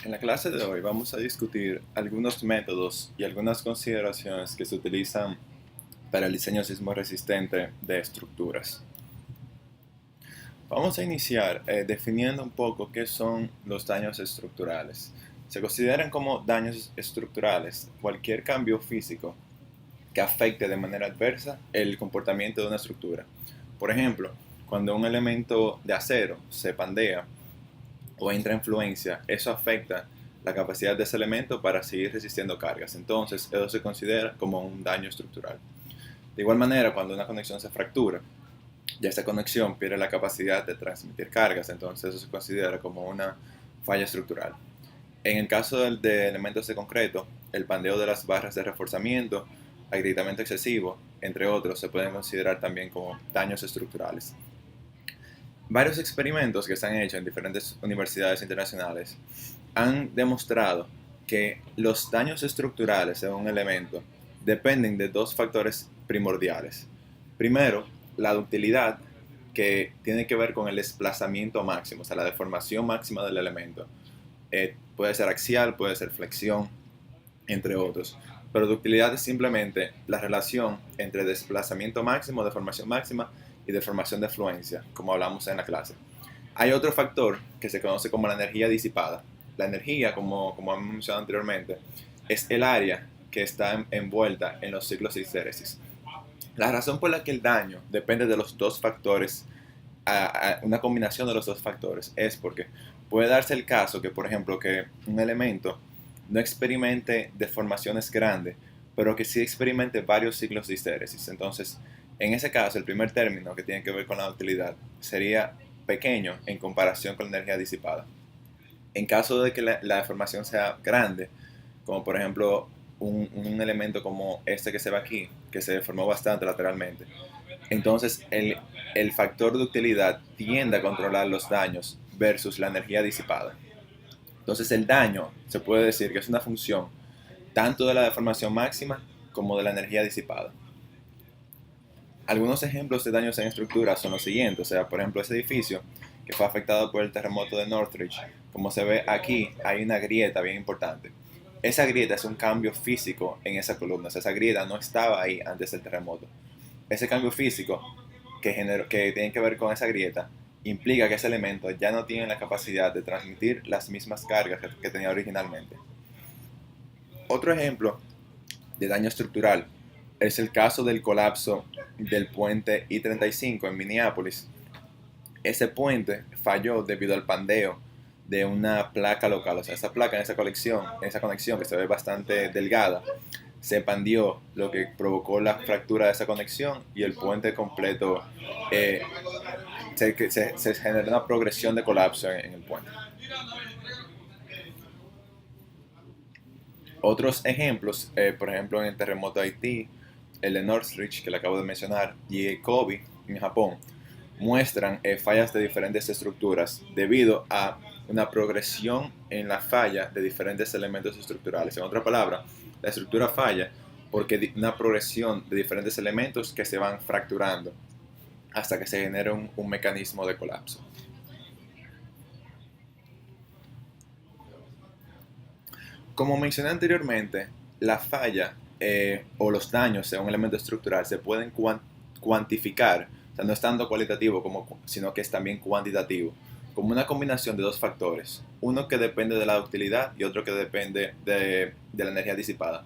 En la clase de hoy vamos a discutir algunos métodos y algunas consideraciones que se utilizan para el diseño sismo resistente de estructuras. Vamos a iniciar definiendo un poco qué son los daños estructurales. Se consideran como daños estructurales cualquier cambio físico que afecte de manera adversa el comportamiento de una estructura. Por ejemplo, cuando un elemento de acero se pandea o entra en fluencia, eso afecta la capacidad de ese elemento para seguir resistiendo cargas. Entonces, eso se considera como un daño estructural. De igual manera, cuando una conexión se fractura, ya esa conexión pierde la capacidad de transmitir cargas, entonces eso se considera como una falla estructural. En el caso de elementos de concreto, el pandeo de las barras de reforzamiento, agrietamiento excesivo, entre otros, se pueden considerar también como daños estructurales. Varios experimentos que se han hecho en diferentes universidades internacionales han demostrado que los daños estructurales en un elemento dependen de dos factores primordiales. Primero, la ductilidad, que tiene que ver con el desplazamiento máximo, o sea, la deformación máxima del elemento. Puede ser axial, puede ser flexión, entre otros. Pero ductilidad es simplemente la relación entre desplazamiento máximo, deformación máxima y deformación de fluencia, como hablamos en la clase. Hay otro factor que se conoce como la energía disipada. La energía, como hemos mencionado anteriormente, es el área que está envuelta en los ciclos de histéresis. La razón por la que el daño depende de los dos factores, una combinación de los dos factores, es porque puede darse el caso que, por ejemplo, que un elemento no experimente deformaciones grandes, pero que sí experimente varios ciclos de histéresis. Entonces, en ese caso, el primer término que tiene que ver con la utilidad sería pequeño en comparación con la energía disipada. En caso de que la deformación sea grande, como por ejemplo un elemento como este que se ve aquí, que se deformó bastante lateralmente, entonces el factor de utilidad tiende a controlar los daños versus la energía disipada. Entonces el daño se puede decir que es una función tanto de la deformación máxima como de la energía disipada. Algunos ejemplos de daños en estructuras son los siguientes, o sea, por ejemplo, ese edificio que fue afectado por el terremoto de Northridge, como se ve aquí, hay una grieta bien importante. Esa grieta es un cambio físico en esa columna, o sea, esa grieta no estaba ahí antes del terremoto. Ese cambio físico que tiene que ver con esa grieta implica que ese elemento ya no tiene la capacidad de transmitir las mismas cargas que tenía originalmente. Otro ejemplo de daño estructural es el caso del colapso del puente I-35 en Minneapolis. Ese puente falló debido al pandeo de una placa local, o sea, esa placa en esa conexión que se ve bastante delgada, se pandió, lo que provocó la fractura de esa conexión y el puente completo, eh, se generó una progresión de colapso en el puente. Otros ejemplos, por ejemplo, en el terremoto de Haití, el de Northridge, que le acabo de mencionar, y Kobe, en Japón, muestran fallas de diferentes estructuras debido a una progresión en la falla de diferentes elementos estructurales. En otra palabra, la estructura falla porque una progresión de diferentes elementos que se van fracturando hasta que se genera un mecanismo de colapso. Como mencioné anteriormente, la falla o los daños en un elemento estructural se pueden cuantificar, o sea, no es tanto cualitativo sino que es también cuantitativo, como una combinación de dos factores, uno que depende de la utilidad y otro que depende de la energía disipada.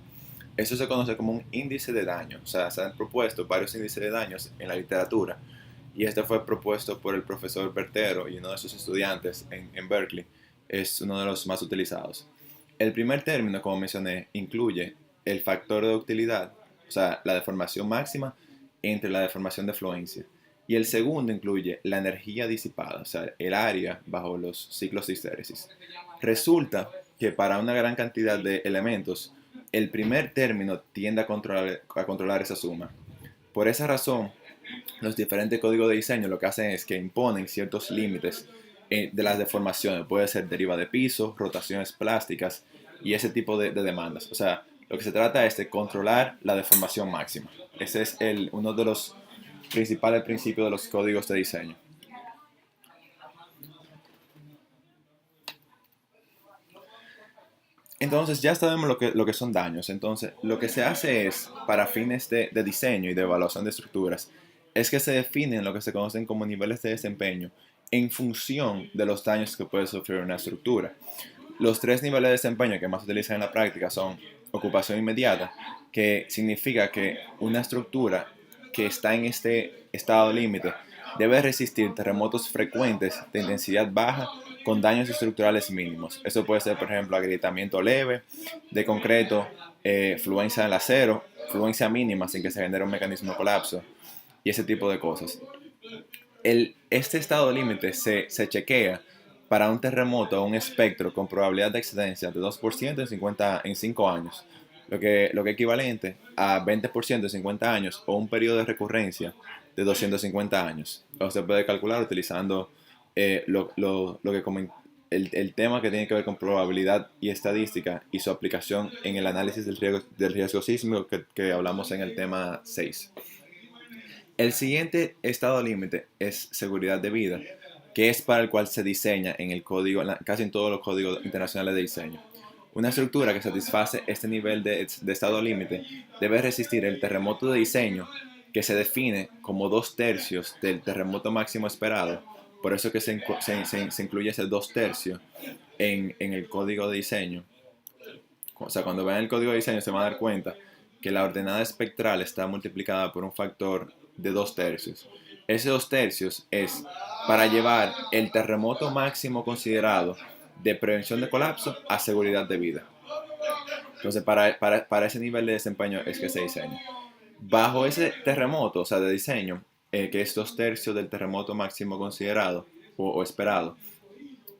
Eso se conoce como un índice de daño, o sea, se han propuesto varios índices de daños en la literatura, y este fue propuesto por el profesor Bertero y uno de sus estudiantes en Berkeley, es uno de los más utilizados. El primer término, como mencioné, incluye el factor de utilidad, o sea, la deformación máxima entre la deformación de fluencia. Y el segundo incluye la energía disipada, o sea, el área bajo los ciclos de histéresis. Resulta que para una gran cantidad de elementos, el primer término tiende a controlar esa suma. Por esa razón, los diferentes códigos de diseño lo que hacen es que imponen ciertos límites de las deformaciones. Puede ser deriva de piso, rotaciones plásticas y ese tipo de demandas. O sea, lo que se trata es de controlar la deformación máxima. Ese es uno de los principales principios de los códigos de diseño. Entonces ya sabemos lo que son daños. Entonces lo que se hace es, para fines de diseño y de evaluación de estructuras, es que se definen lo que se conocen como niveles de desempeño en función de los daños que puede sufrir una estructura. Los tres niveles de desempeño que más se utilizan en la práctica son ocupación inmediata, que significa que una estructura que está en este estado límite debe resistir terremotos frecuentes de intensidad baja con daños estructurales mínimos. Eso puede ser, por ejemplo, agrietamiento leve de concreto, fluencia del acero, fluencia mínima sin que se genere un mecanismo de colapso y ese tipo de cosas. Este estado límite se chequea para un terremoto o un espectro con probabilidad de excedencia de 2% en 5 años, lo que es equivalente a 20% en 50 años o un periodo de recurrencia de 250 años. O se puede calcular utilizando lo que el tema que tiene que ver con probabilidad y estadística y su aplicación en el análisis del riesgo sísmico que hablamos en el tema 6. El siguiente estado límite es seguridad de vida, que es para el cual se diseña en el código, casi en todos los códigos internacionales de diseño. Una estructura que satisface este nivel de estado límite debe resistir el terremoto de diseño, que se define como 2/3 del terremoto máximo esperado. Por eso que se incluye ese 2/3 en el código de diseño. O sea, cuando vean el código de diseño se van a dar cuenta que la ordenada espectral está multiplicada por un factor de 2/3. Ese 2/3 es para llevar el terremoto máximo considerado de prevención de colapso a seguridad de vida. Entonces, para ese nivel de desempeño es que se diseña. Bajo ese terremoto, o sea, de diseño, que es 2/3 del terremoto máximo considerado o esperado,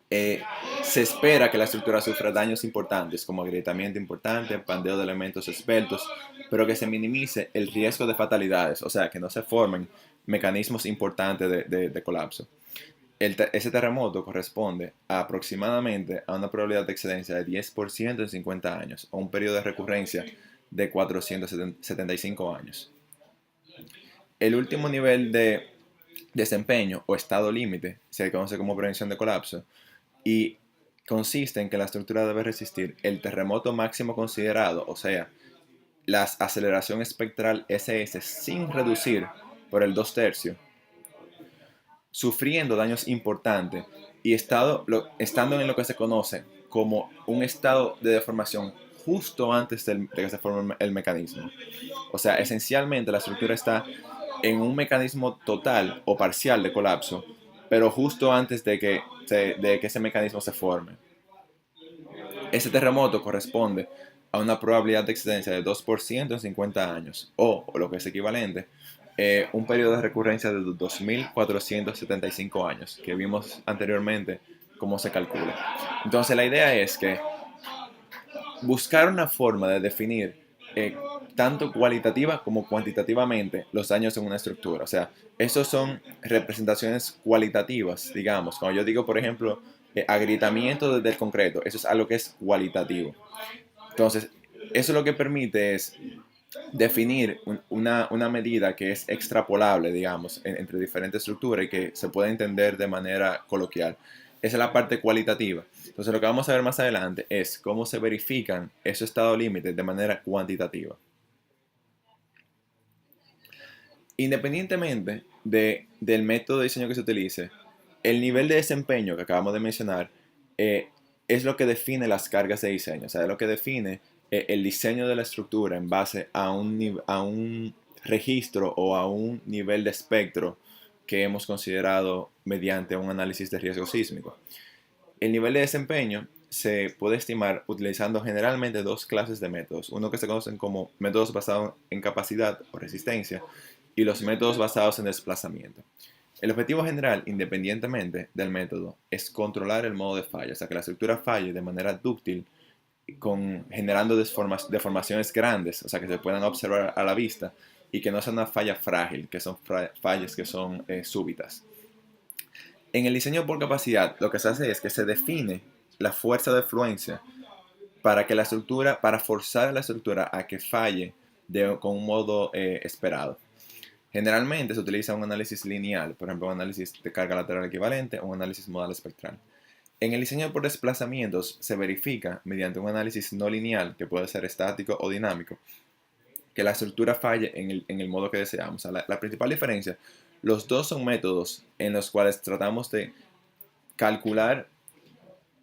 se espera que la estructura sufra daños importantes como agrietamiento importante, pandeo de elementos esbeltos, pero que se minimice el riesgo de fatalidades, o sea, que no se formen mecanismos importantes de colapso. Ese terremoto corresponde aproximadamente a una probabilidad de excedencia de 10% en 50 años o un periodo de recurrencia de 475 años. El último nivel de desempeño o estado límite se conoce como prevención de colapso y consiste en que la estructura debe resistir el terremoto máximo considerado, o sea, la aceleración espectral SS sin reducir por el 2/3, sufriendo daños importantes y estando en lo que se conoce como un estado de deformación justo antes de que se forme el mecanismo. O sea, esencialmente la estructura está en un mecanismo total o parcial de colapso, pero justo antes de que ese mecanismo se forme. Ese terremoto corresponde a una probabilidad de excedencia de 2% en 50 años, o lo que es equivalente, un periodo de recurrencia de 2.475 años, que vimos anteriormente cómo se calcula. Entonces la idea es que buscar una forma de definir tanto cualitativa como cuantitativamente los daños en una estructura. O sea, esos son representaciones cualitativas, digamos. Cuando yo digo, por ejemplo, agrietamiento del concreto, eso es algo que es cualitativo. Entonces, eso lo que permite es definir una medida que es extrapolable, digamos, entre diferentes estructuras y que se puede entender de manera coloquial. Esa es la parte cualitativa. Entonces, lo que vamos a ver más adelante es cómo se verifican esos estados límites de manera cuantitativa. Independientemente del método de diseño que se utilice, el nivel de desempeño que acabamos de mencionar es lo que define las cargas de diseño, o sea, es lo que define el diseño de la estructura en base a un registro o a un nivel de espectro que hemos considerado mediante un análisis de riesgo sísmico. El nivel de desempeño se puede estimar utilizando generalmente dos clases de métodos, uno que se conocen como métodos basados en capacidad o resistencia y los métodos basados en desplazamiento. El objetivo general, independientemente del método, es controlar el modo de falla, o sea, que la estructura falle de manera dúctil, generando deformaciones grandes, o sea, que se puedan observar a la vista, y que no sea una falla frágil, que son fallas que son súbitas. En el diseño por capacidad, lo que se hace es que se define la fuerza de fluencia para forzar a la estructura a que falle con un modo esperado. Generalmente se utiliza un análisis lineal, por ejemplo, un análisis de carga lateral equivalente o un análisis modal espectral. En el diseño por desplazamientos se verifica, mediante un análisis no lineal, que puede ser estático o dinámico, que la estructura falle en el modo que deseamos. O sea, la principal diferencia, los dos son métodos en los cuales tratamos de calcular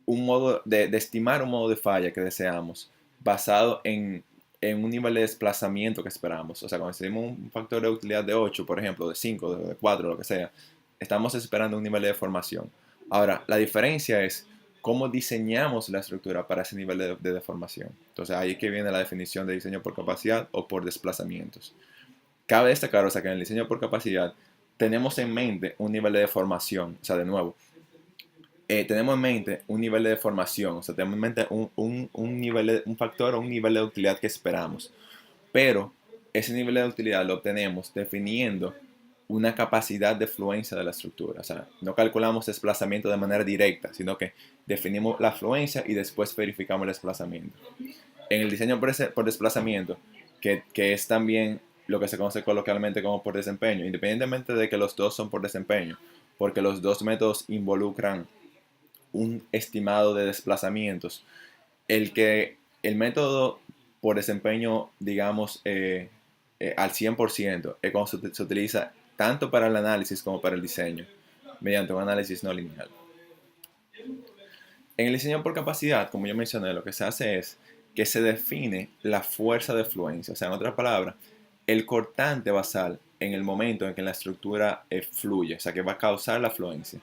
un modo, de estimar un modo de falla que deseamos, basado en un nivel de desplazamiento que esperamos. O sea, cuando tenemos un factor de utilidad de 8, por ejemplo, de 5, de 4, lo que sea, estamos esperando un nivel de deformación. Ahora, la diferencia es cómo diseñamos la estructura para ese nivel de deformación. Entonces, ahí es que viene la definición de diseño por capacidad o por desplazamientos. Cabe destacar, o sea, que en el diseño por capacidad tenemos en mente un nivel de deformación. O sea, de nuevo, tenemos en mente un nivel de deformación, o sea, tenemos en mente un factor o un nivel de utilidad que esperamos. Pero ese nivel de utilidad lo obtenemos definiendo una capacidad de fluencia de la estructura. O sea, no calculamos desplazamiento de manera directa, sino que definimos la fluencia y después verificamos el desplazamiento. En el diseño por desplazamiento, que es también lo que se conoce coloquialmente como por desempeño, independientemente de que los dos son por desempeño, porque los dos métodos involucran un estimado de desplazamientos. El método por desempeño, digamos, al 100%, es cuando se utiliza tanto para el análisis como para el diseño, mediante un análisis no lineal. En el diseño por capacidad, como yo mencioné, lo que se hace es que se define la fuerza de fluencia. O sea, en otras palabras, el cortante basal en el momento en que la estructura fluye, o sea, que va a causar la fluencia.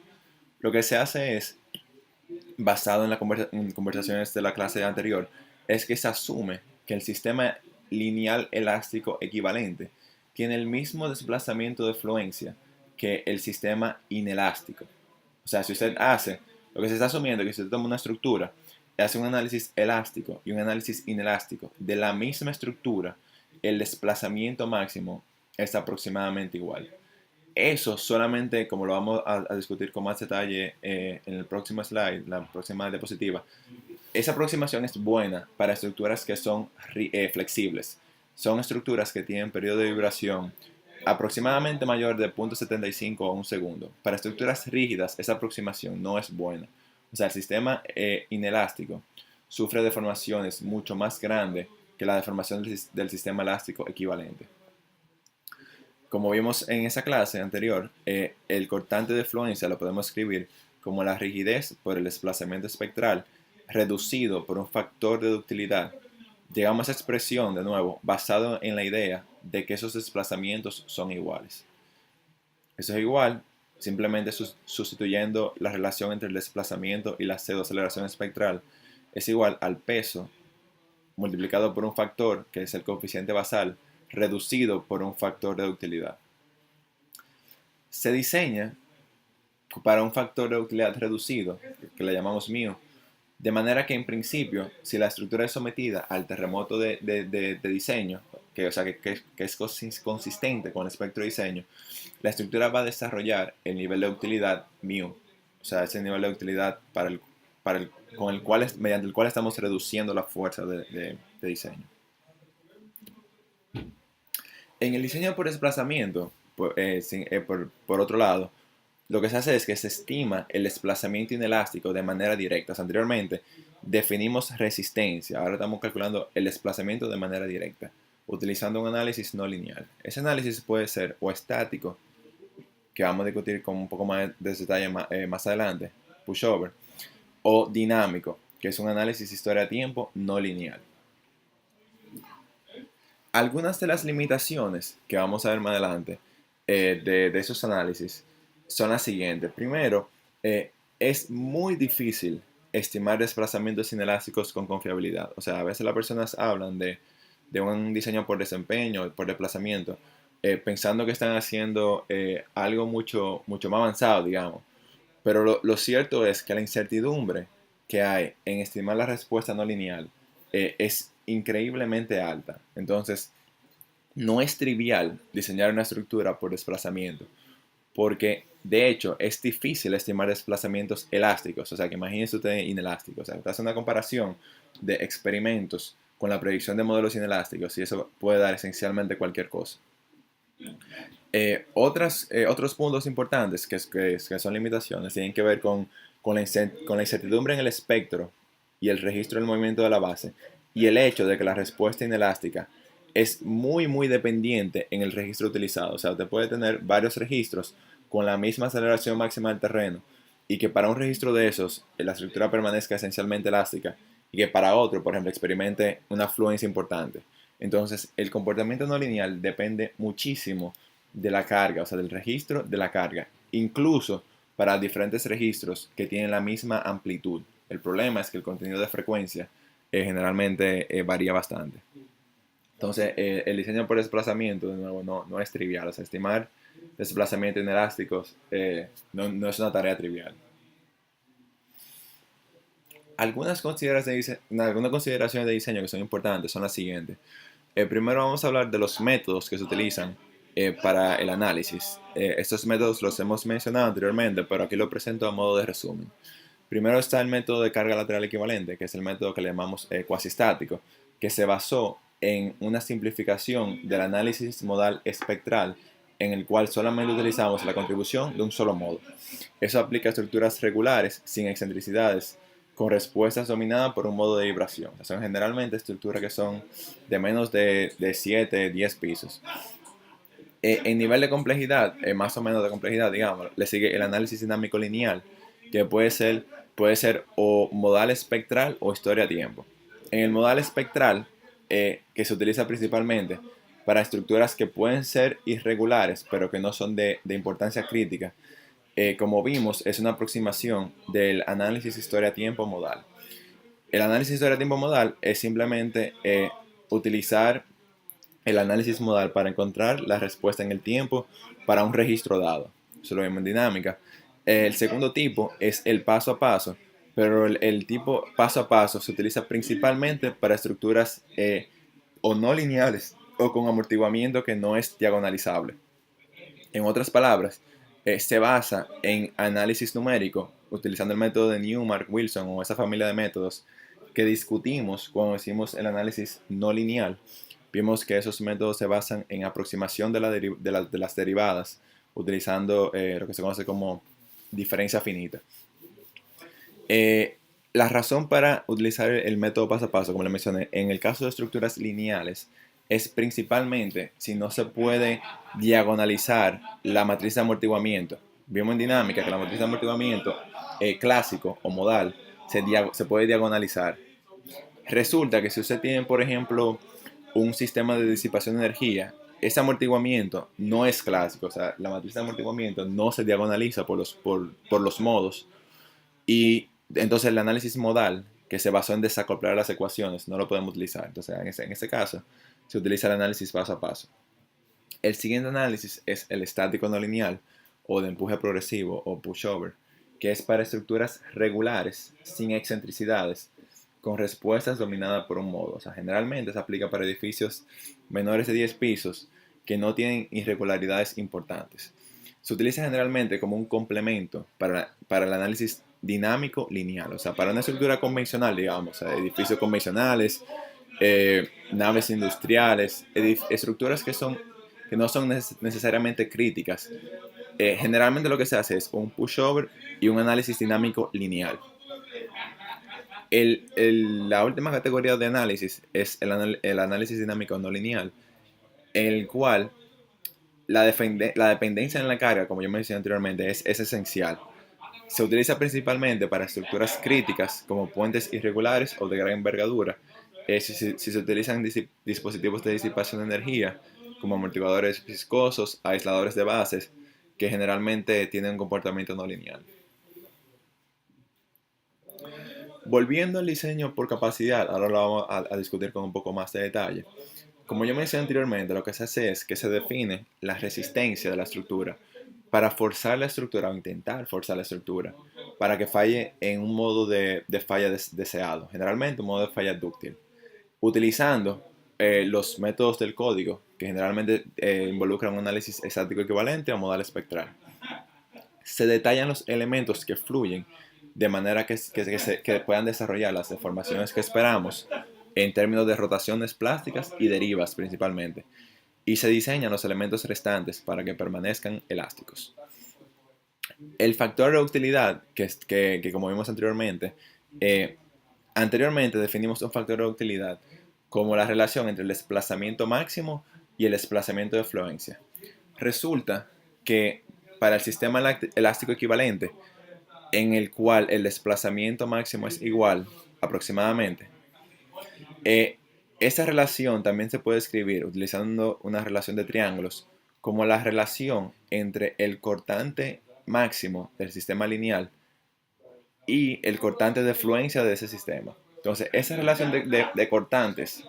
Lo que se hace es, basado en las conversaciones de la clase anterior, es que se asume que el sistema lineal elástico equivalente tiene el mismo desplazamiento de fluencia que el sistema inelástico. O sea, si usted hace, lo que se está asumiendo es que si usted toma una estructura, hace un análisis elástico y un análisis inelástico de la misma estructura, el desplazamiento máximo es aproximadamente igual. Eso solamente, como lo vamos a discutir con más detalle en el próximo slide, la próxima diapositiva, esa aproximación es buena para estructuras que son flexibles. Son estructuras que tienen periodo de vibración aproximadamente mayor de 0.75 a un segundo. Para estructuras rígidas, esa aproximación no es buena. O sea, el sistema inelástico sufre deformaciones mucho más grandes que la deformación del sistema elástico equivalente. Como vimos en esa clase anterior, el cortante de fluencia lo podemos escribir como la rigidez por el desplazamiento espectral reducido por un factor de ductilidad. Llegamos a esa expresión, de nuevo, basado en la idea de que esos desplazamientos son iguales. Eso es igual, simplemente sustituyendo la relación entre el desplazamiento y la pseudoaceleración espectral, es igual al peso multiplicado por un factor, que es el coeficiente basal, reducido por un factor de ductilidad. Se diseña para un factor de utilidad reducido, que le llamamos μ, de manera que en principio, si la estructura es sometida al terremoto de diseño, o sea, que es consistente con el espectro de diseño, la estructura va a desarrollar el nivel de utilidad μ, o sea, ese nivel de utilidad mediante el cual estamos reduciendo la fuerza de diseño. En el diseño por desplazamiento, por otro lado, lo que se hace es que se estima el desplazamiento inelástico de manera directa. O sea, anteriormente definimos resistencia, ahora estamos calculando el desplazamiento de manera directa, utilizando un análisis no lineal. Ese análisis puede ser o estático, que vamos a discutir con un poco más de detalle más adelante, pushover, o dinámico, que es un análisis historia-tiempo no lineal. Algunas de las limitaciones que vamos a ver más adelante de esos análisis son las siguientes. Primero, es muy difícil estimar desplazamientos inelásticos con confiabilidad. O sea, a veces las personas hablan de un diseño por desempeño, por desplazamiento, pensando que están haciendo algo mucho más avanzado, digamos. Pero lo cierto es que la incertidumbre que hay en estimar la respuesta no lineal es increíblemente alta. Entonces, no es trivial diseñar una estructura por desplazamiento, porque de hecho es difícil estimar desplazamientos elásticos. O sea, que imagínense usted inelásticos. O sea, usted hace una comparación de experimentos con la predicción de modelos inelásticos y eso puede dar esencialmente cualquier cosa. Otros puntos importantes que son limitaciones tienen que ver con con la incertidumbre en el espectro y el registro del movimiento de la base, y el hecho de que la respuesta inelástica es muy, muy dependiente en el registro utilizado. O sea, usted puede tener varios registros con la misma aceleración máxima del terreno, y que para un registro de esos la estructura permanezca esencialmente elástica, y que para otro, por ejemplo, experimente una fluencia importante. Entonces, el comportamiento no lineal depende muchísimo de la carga, o sea, del registro de la carga, incluso para diferentes registros que tienen la misma amplitud. El problema es que el contenido de frecuencia generalmente varía bastante. Entonces, el diseño por desplazamiento, de nuevo, no es trivial. O sea, estimar desplazamientos inelásticos no es una tarea trivial. Algunas consideraciones de diseño que son importantes son las siguientes. Primero vamos a hablar de los métodos que se utilizan para el análisis. Estos métodos los hemos mencionado anteriormente, pero aquí lo presento a modo de resumen. Primero está el método de carga lateral equivalente, que es el método que le llamamos cuasistático, que se basó en una simplificación del análisis modal espectral, en el cual solamente utilizamos la contribución de un solo modo. Eso aplica a estructuras regulares, sin excentricidades, con respuestas dominadas por un modo de vibración. Son generalmente estructuras que son de menos de 7, 10 pisos. En nivel de complejidad, más o menos de complejidad, digamos, le sigue el análisis dinámico lineal, que puede ser o modal espectral o historia-tiempo. En el modal espectral, que se utiliza principalmente para estructuras que pueden ser irregulares, pero que no son de importancia crítica, como vimos, es una aproximación del análisis historia-tiempo modal. El análisis historia-tiempo modal es simplemente utilizar el análisis modal para encontrar la respuesta en el tiempo para un registro dado. Eso lo vemos en dinámica. El segundo tipo es el paso a paso, pero el tipo paso a paso se utiliza principalmente para estructuras o no lineales o con amortiguamiento que no es diagonalizable. En otras palabras, se basa en análisis numérico, utilizando el método de Newmark-Wilson o esa familia de métodos que discutimos cuando hicimos el análisis no lineal. Vimos que esos métodos se basan en aproximación de las derivadas, utilizando lo que se conoce como diferencia finita. La razón para utilizar el método paso a paso, como le mencioné, en el caso de estructuras lineales, es principalmente si no se puede diagonalizar la matriz de amortiguamiento. Vimos en dinámica que la matriz de amortiguamiento clásico o modal se puede diagonalizar. Resulta que si usted tiene, por ejemplo, un sistema de disipación de energía, ese amortiguamiento no es clásico, o sea, la matriz de amortiguamiento no se diagonaliza por los modos, y entonces el análisis modal, que se basó en desacoplar las ecuaciones, no lo podemos utilizar. Entonces, en ese caso, se utiliza el análisis paso a paso. El siguiente análisis es el estático no lineal, o de empuje progresivo, o pushover, que es para estructuras regulares, sin excentricidades, con respuestas dominadas por un modo. O sea, generalmente se aplica para edificios menores de 10 pisos que no tienen irregularidades importantes. Se utiliza generalmente como un complemento para el análisis dinámico lineal. O sea, para una estructura convencional, digamos, edificios convencionales, naves industriales, estructuras que no son necesariamente críticas. Generalmente lo que se hace es un pushover y un análisis dinámico lineal. La última categoría de análisis es el análisis dinámico no lineal, en el cual la dependencia en la carga, como yo mencioné anteriormente, es esencial. Se utiliza principalmente para estructuras críticas como puentes irregulares o de gran envergadura. Si se utilizan dispositivos de disipación de energía como amortiguadores viscosos, aisladores de bases, que generalmente tienen un comportamiento no lineal. Volviendo al diseño por capacidad, ahora lo vamos a discutir con un poco más de detalle. Como yo mencioné anteriormente, lo que se hace es que se define la resistencia de la estructura para forzar la estructura o intentar forzar la estructura para que falle en un modo de falla deseado, generalmente un modo de falla dúctil, utilizando los métodos del código que generalmente involucran un análisis estático equivalente o modal espectral. Se detallan los elementos que fluyen de manera que puedan desarrollar las deformaciones que esperamos en términos de rotaciones plásticas y derivas principalmente, y se diseñan los elementos restantes para que permanezcan elásticos. El factor de utilidad, que como vimos anteriormente definimos un factor de utilidad como la relación entre el desplazamiento máximo y el desplazamiento de fluencia. Resulta que para el sistema elástico equivalente, en el cual el desplazamiento máximo es igual aproximadamente, eh, esa relación también se puede escribir utilizando una relación de triángulos como la relación entre el cortante máximo del sistema lineal y el cortante de fluencia de ese sistema. Entonces, esa relación de cortantes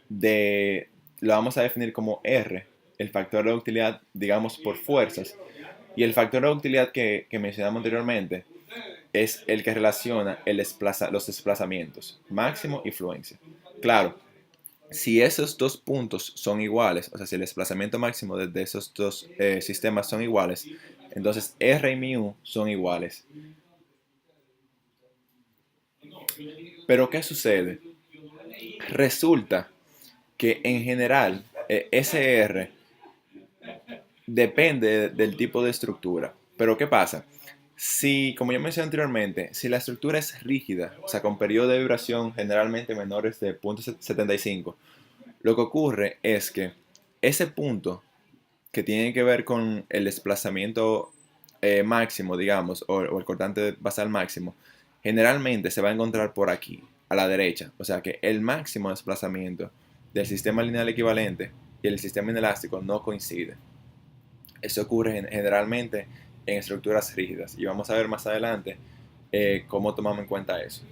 lo vamos a definir como R, el factor de utilidad, digamos, por fuerzas. Y el factor de utilidad que mencionamos anteriormente es el que relaciona los desplazamientos, máximo y fluencia. Claro, si esos dos puntos son iguales, o sea, si el desplazamiento máximo de esos dos sistemas son iguales, entonces R y mu son iguales. Pero ¿qué sucede? Resulta que en general SR depende del tipo de estructura. Pero ¿qué pasa? Si, como yo mencioné anteriormente, si la estructura es rígida, o sea, con periodo de vibración generalmente menores de 0.75, lo que ocurre es que ese punto que tiene que ver con el desplazamiento máximo, digamos, o el cortante basal máximo, generalmente se va a encontrar por aquí, a la derecha. O sea que el máximo desplazamiento del sistema lineal equivalente y el sistema inelástico no coinciden. Eso ocurre generalmente en estructuras rígidas y vamos a ver más adelante cómo tomamos en cuenta eso.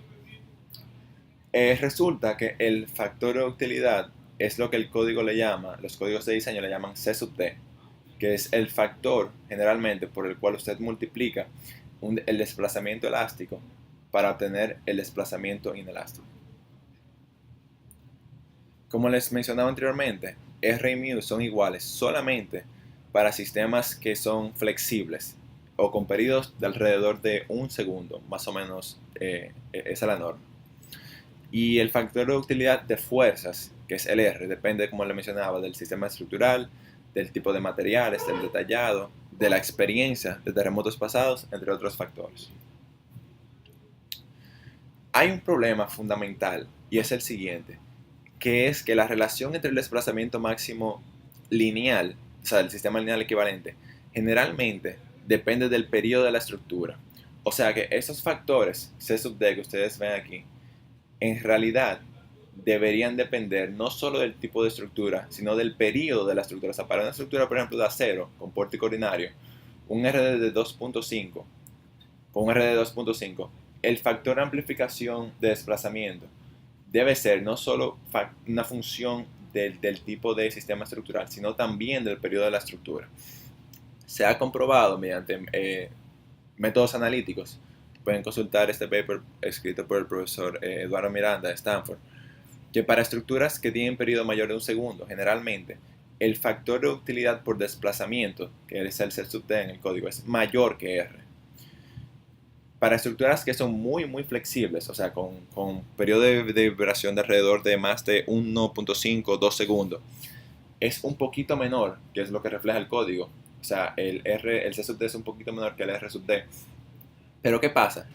Resulta que el factor de utilidad es lo que el código le llama, los códigos de diseño le llaman C sub D, que es el factor generalmente por el cual usted multiplica el desplazamiento elástico para obtener el desplazamiento inelástico. Como les mencionaba anteriormente, R y mu son iguales solamente para sistemas que son flexibles o con periodos de alrededor de un segundo, más o menos esa es la norma. Y el factor de utilidad de fuerzas, que es el R, depende, como le mencionaba, del sistema estructural, del tipo de materiales, del detallado, de la experiencia de terremotos pasados, entre otros factores. Hay un problema fundamental y es el siguiente, que es que la relación entre el desplazamiento máximo lineal, o sea, del sistema lineal equivalente, generalmente depende del periodo de la estructura. O sea que esos factores C sub D que ustedes ven aquí, en realidad deberían depender no solo del tipo de estructura, sino del periodo de la estructura. O sea, para una estructura, por ejemplo, de acero con pórtico ordinario, un RD de 2.5, con un RD de 2.5, el factor de amplificación de desplazamiento debe ser no solo una función del tipo de sistema estructural, sino también del periodo de la estructura. Se ha comprobado mediante métodos analíticos, pueden consultar este paper escrito por el profesor Eduardo Miranda de Stanford, que para estructuras que tienen periodo mayor de un segundo, generalmente, el factor de utilidad por desplazamiento, que es el C sub D en el código, es mayor que R. Para estructuras que son muy flexibles, o sea, con periodo de vibración de alrededor de más de 1.5 o 2 segundos, es un poquito menor, que es lo que refleja el código. O sea, el C sub D es un poquito menor que el R sub D. Pero ¿qué pasa?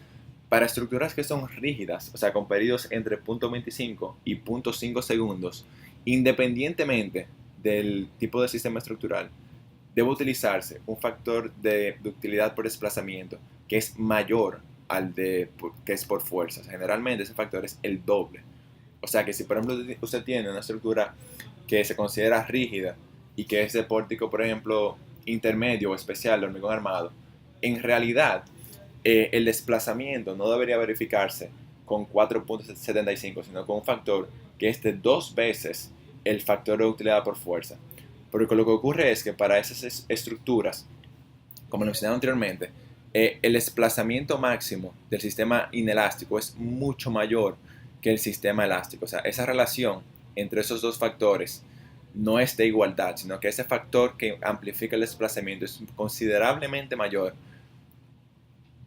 Para estructuras que son rígidas, o sea, con periodos entre 0.25 y 0.5 segundos, independientemente del tipo de sistema estructural, debe utilizarse un factor de utilidad por desplazamiento que es mayor al que es por fuerzas. Generalmente ese factor es el doble. O sea que si por ejemplo usted tiene una estructura que se considera rígida y que es de pórtico, por ejemplo, intermedio o especial de hormigón armado, en realidad el desplazamiento no debería verificarse con 4.75, sino con un factor que es de 2 veces el factor de utilidad por fuerza. Porque lo que ocurre es que para esas estructuras, como lo mencionaba anteriormente, el desplazamiento máximo del sistema inelástico es mucho mayor que el sistema elástico. O sea, esa relación entre esos dos factores no es de igualdad, sino que ese factor que amplifica el desplazamiento es considerablemente mayor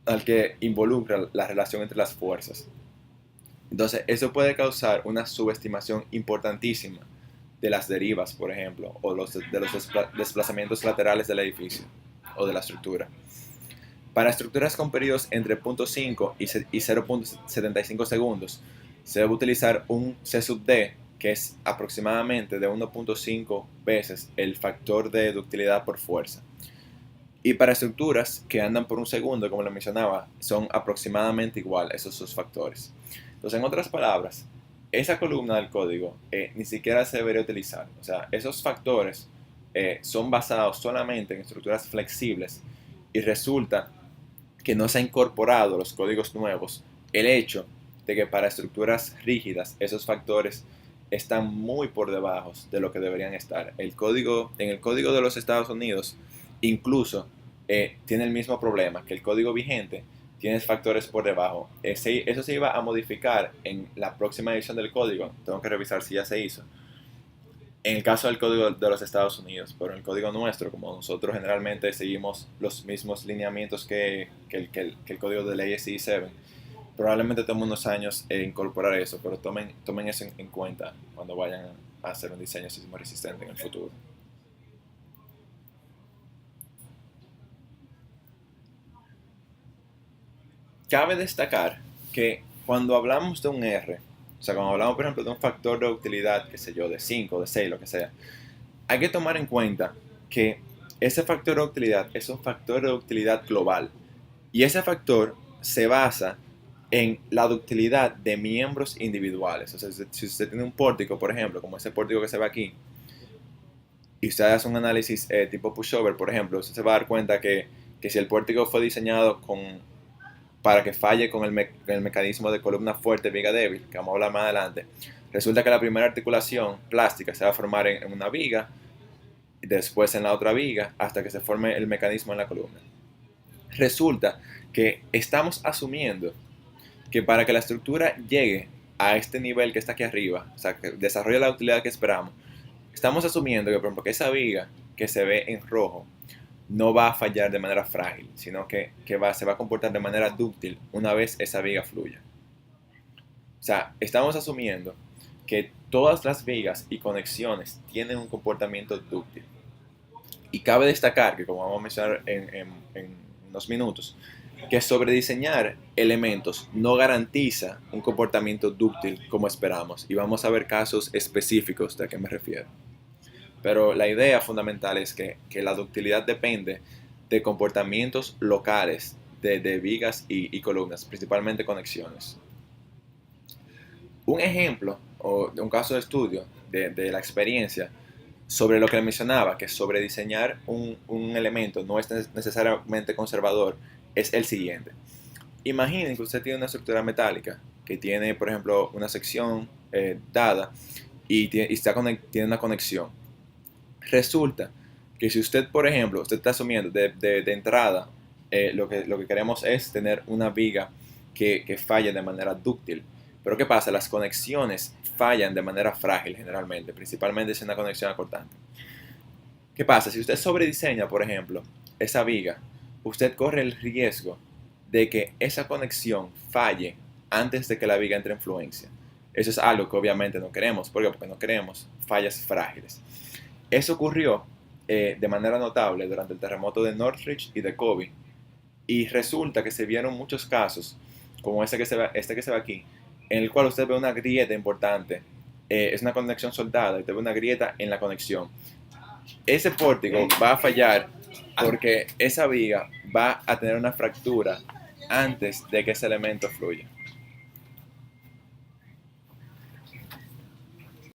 al que involucra la relación entre las fuerzas. Entonces, eso puede causar una subestimación importantísima de las derivas, por ejemplo, o de los desplazamientos laterales del edificio. o de la estructura. Para estructuras con periodos entre 0.5 y 0.75 segundos, se debe utilizar un C sub D, que es aproximadamente de 1.5 veces el factor de ductilidad por fuerza. Y para estructuras que andan por un segundo, como lo mencionaba, son aproximadamente igual esos dos factores. Entonces, en otras palabras, esa columna del código ni siquiera se debería utilizar. O sea, esos factores son basados solamente en estructuras flexibles y resulta que no se ha incorporado a los códigos nuevos el hecho de que para estructuras rígidas esos factores están muy por debajo de lo que deberían estar. En el código de los Estados Unidos incluso tiene el mismo problema que el código vigente, tiene factores por debajo. Eso se iba a modificar en la próxima edición del código, tengo que revisar si ya se hizo. En el caso del código de los Estados Unidos, pero en el código nuestro, como nosotros generalmente seguimos los mismos lineamientos que el código de ley ASCII 7, probablemente tome unos años incorporar eso, pero tomen eso en cuenta cuando vayan a hacer un diseño sismo resistente en el futuro. Cabe destacar que cuando hablamos de un R, o sea, cuando hablamos, por ejemplo, de un factor de utilidad, qué sé yo, de 5, de 6, lo que sea, hay que tomar en cuenta que ese factor de utilidad es un factor de utilidad global. Y ese factor se basa en la ductilidad de miembros individuales. O sea, si usted tiene un pórtico, por ejemplo, como ese pórtico que se ve aquí, y usted hace un análisis tipo pushover, por ejemplo, usted se va a dar cuenta que si el pórtico fue diseñado para que falle con el mecanismo de columna fuerte, viga débil, que vamos a hablar más adelante, resulta que la primera articulación plástica se va a formar en una viga, y después en la otra viga, hasta que se forme el mecanismo en la columna. Resulta que estamos asumiendo que para que la estructura llegue a este nivel que está aquí arriba, o sea, que desarrolle la utilidad que esperamos, estamos asumiendo que, por ejemplo, que esa viga que se ve en rojo no va a fallar de manera frágil, sino que se va a comportar de manera dúctil una vez esa viga fluya. O sea, estamos asumiendo que todas las vigas y conexiones tienen un comportamiento dúctil. Y cabe destacar que, como vamos a mencionar en unos minutos, que sobrediseñar elementos no garantiza un comportamiento dúctil como esperamos. Y vamos a ver casos específicos de a qué me refiero. Pero la idea fundamental es que la ductilidad depende de comportamientos locales de vigas y columnas, principalmente conexiones. Un ejemplo o de un caso de estudio de la experiencia sobre lo que le mencionaba, que sobre diseñar un elemento no es necesariamente conservador, es el siguiente. Imaginen que usted tiene una estructura metálica que tiene, por ejemplo, una sección dada y tiene una conexión. Resulta que si usted, por ejemplo, usted está asumiendo de entrada, lo que queremos es tener una viga que falle de manera dúctil. Pero ¿qué pasa? Las conexiones fallan de manera frágil generalmente, principalmente si es una conexión acortante. ¿Qué pasa? Si usted sobrediseña, por ejemplo, esa viga, usted corre el riesgo de que esa conexión falle antes de que la viga entre en fluencia. Eso es algo que obviamente no queremos. ¿Por qué? Porque no queremos fallas frágiles. Eso ocurrió de manera notable durante el terremoto de Northridge y de Kobe. Y resulta que se vieron muchos casos, como este que se ve aquí, en el cual usted ve una grieta importante. Es una conexión soldada y usted ve una grieta en la conexión. Ese pórtico va a fallar porque esa viga va a tener una fractura antes de que ese elemento fluya.